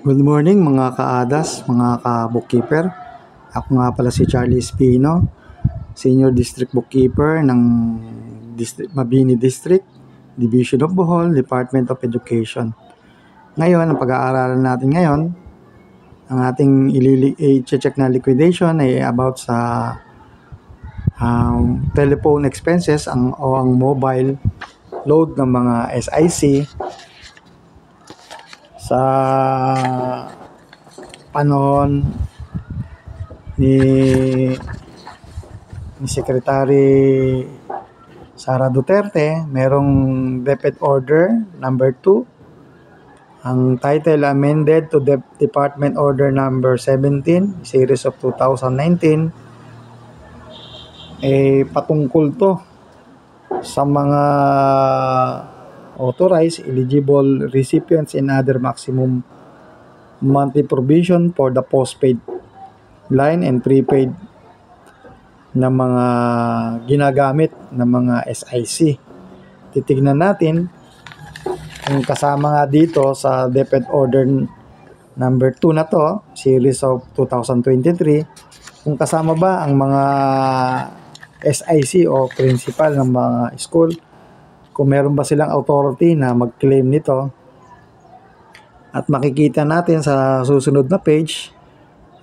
Good morning mga ka-ADAS, mga ka-bookkeeper. Ako nga pala si Charlie Espino, Senior District Bookkeeper ng Mabini District, Division of Bohol, Department of Education. Ngayon, ang pag-aaralan natin ngayon, ang ating i-check na liquidation ay about sa telephone expenses o ang mobile load ng mga SIC sa panahon ni Secretary Sara Duterte. Merong DepEd Order number 2, ang title amended to Department Order number 17 series of 2019, patungkol to sa mga authorized eligible recipients and other maximum monthly provision for the postpaid line and prepaid na mga ginagamit ng mga SIC. Titignan natin kung kasama nga dito sa DepEd Order number 2 na to, series of 2023, kung kasama ba ang mga SIC o principal ng mga school, kung meron ba silang authority na mag-claim nito. At makikita natin sa susunod na page,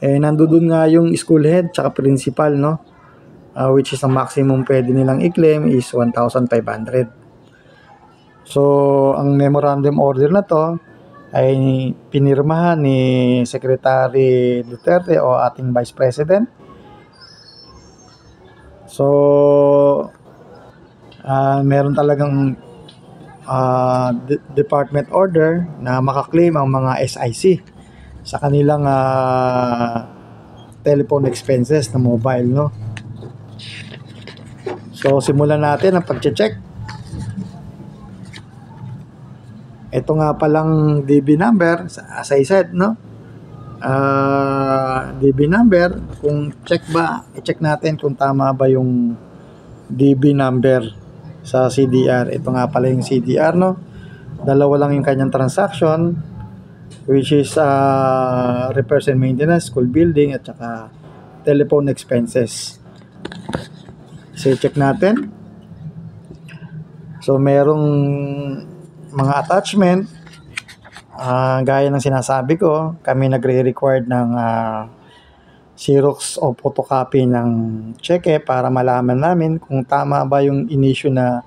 nandoon nga yung school head tsaka principal, no? Which is ang maximum pwede nilang i-claim is 1,500. So, ang memorandum order na to ay pinirmahan ni Secretary Duterte o ating Vice President. So, meron talagang department order na makaklaim ang mga SIC sa kanilang telephone expenses na mobile, no? So, simulan natin ang pag-check. Ito nga palang DB number, as I said, no? DB number, kung i-check natin kung tama ba yung DB number sa CDR. Ito nga pala yung CDR, no? Dalawa lang yung kanyang transaction, which is repairs and maintenance, school building, at saka telephone expenses. So, check natin. So, merong mga attachment. Gaya ng sinasabi ko, kami nagre-required ng Xerox o photocopy ng cheque para malaman namin kung tama ba yung in-issue na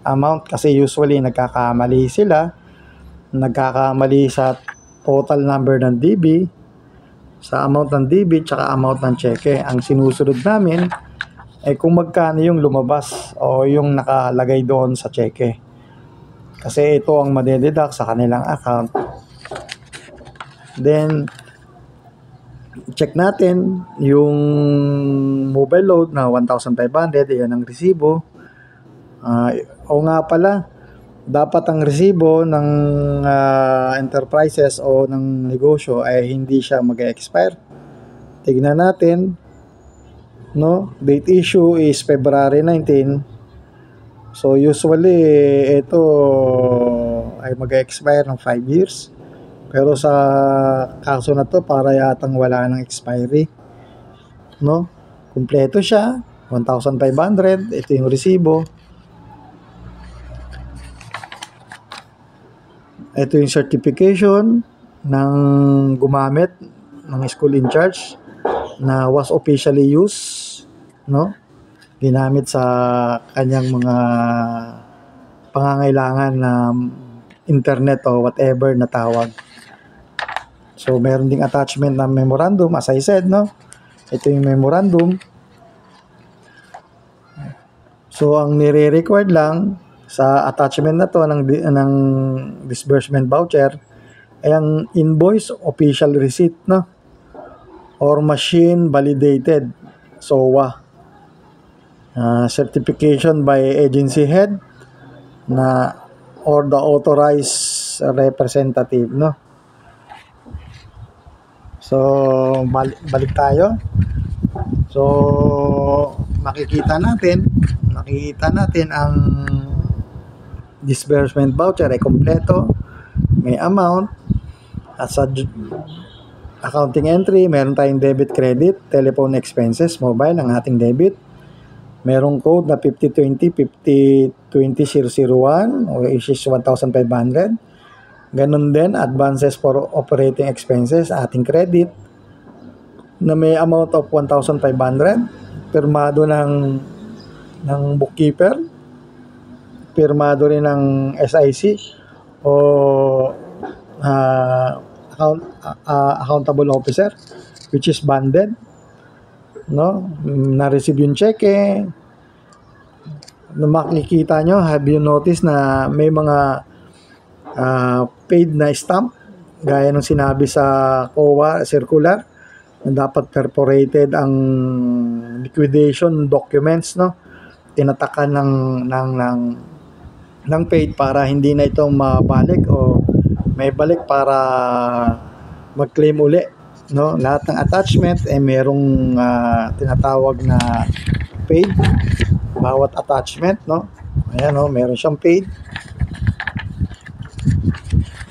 amount. Kasi usually nagkakamali sila. Nagkakamali sa total number ng DB, sa amount ng DB, tsaka amount ng cheque. Ang sinusunod namin ay kung magkano yung lumabas o yung nakalagay doon sa cheque. Kasi ito ang madededuct sa kanilang account. Then, check natin yung mobile load na 1,500. Yan ang resibo. O nga pala, dapat ang resibo ng enterprises o ng negosyo ay hindi siya mag-expire. Tignan natin, no? Date issue is February 19. So usually ito ay mag-expire ng 5 years. Pero sa kaso na to, para yatang wala ng expiry, no? Kumpleto siya, 1,500. Ito yung resibo. Ito yung certification ng gumamit ng school in charge na was officially used, no? Ginamit sa kanyang mga pangangailangan na internet o whatever na tawag. So, meron ding attachment na memorandum, as I said, no? Ito yung memorandum. So, ang nire-required lang sa attachment na to ng disbursement voucher ay ang invoice, official receipt, no? Or machine validated SOA. Certification by agency head na or the authorized representative, no? So, balik tayo. So, makikita natin ang disbursement voucher ay kompleto, may amount, At sa accounting entry, meron tayong debit credit, telephone expenses, mobile ang ating debit. Merong code na 5020, 5020-001, which is 1,500. Ganun din, advances for operating expenses, ating credit, na may amount of 1,500. Pirmado ng bookkeeper, pirmado rin ng SIC o accountable officer, which is banded, no? Na-receive yung cheque. No, makikita nyo, have you noticed na may mga paid na stamp, gaya ng sinabi sa COA circular, na dapat perforated ang liquidation documents, no? Tinatakan ng paid para hindi na ito mabalik o may balik para mag-claim uli, no? Lahat ng attachment merong tinatawag na paid, bawat attachment, no? Ayan, no? Meron siyang paid.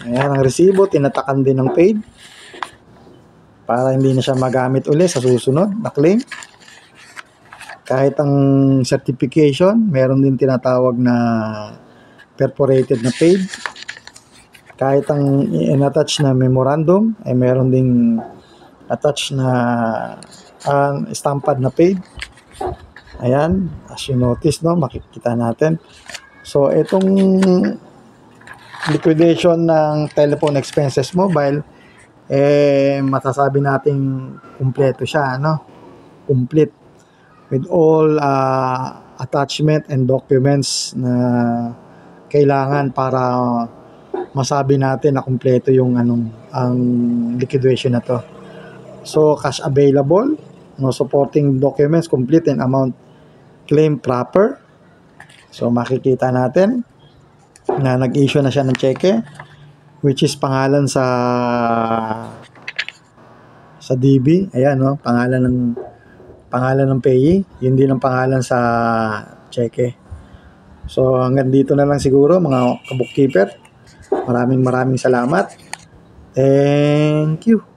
Ayan, ang resibo tinatakan din ng paid para hindi na siya magamit uli sa susunod na claim. Kahit ang certification, meron din tinatawag na perforated na paid. Kahit ang in-attach na memorandum, meron ding attach na stamped na paid. Ayan, as you notice, no, makikita natin. So, itong liquidation ng telephone expenses mobile, masasabi natin kumpleto siya, no? Complete with all attachment and documents na kailangan para masabi natin na kumpleto yung ang liquidation na to. So, cash available, no, supporting documents complete and amount claim proper. So, makikita natin na nag-issue na siya ng cheque, which is pangalan sa DB. Ayan, no, pangalan ng payee, yun din ang pangalan sa cheque. So, hanggang dito na lang siguro, mga ka-bookkeeper. Maraming salamat. Thank you.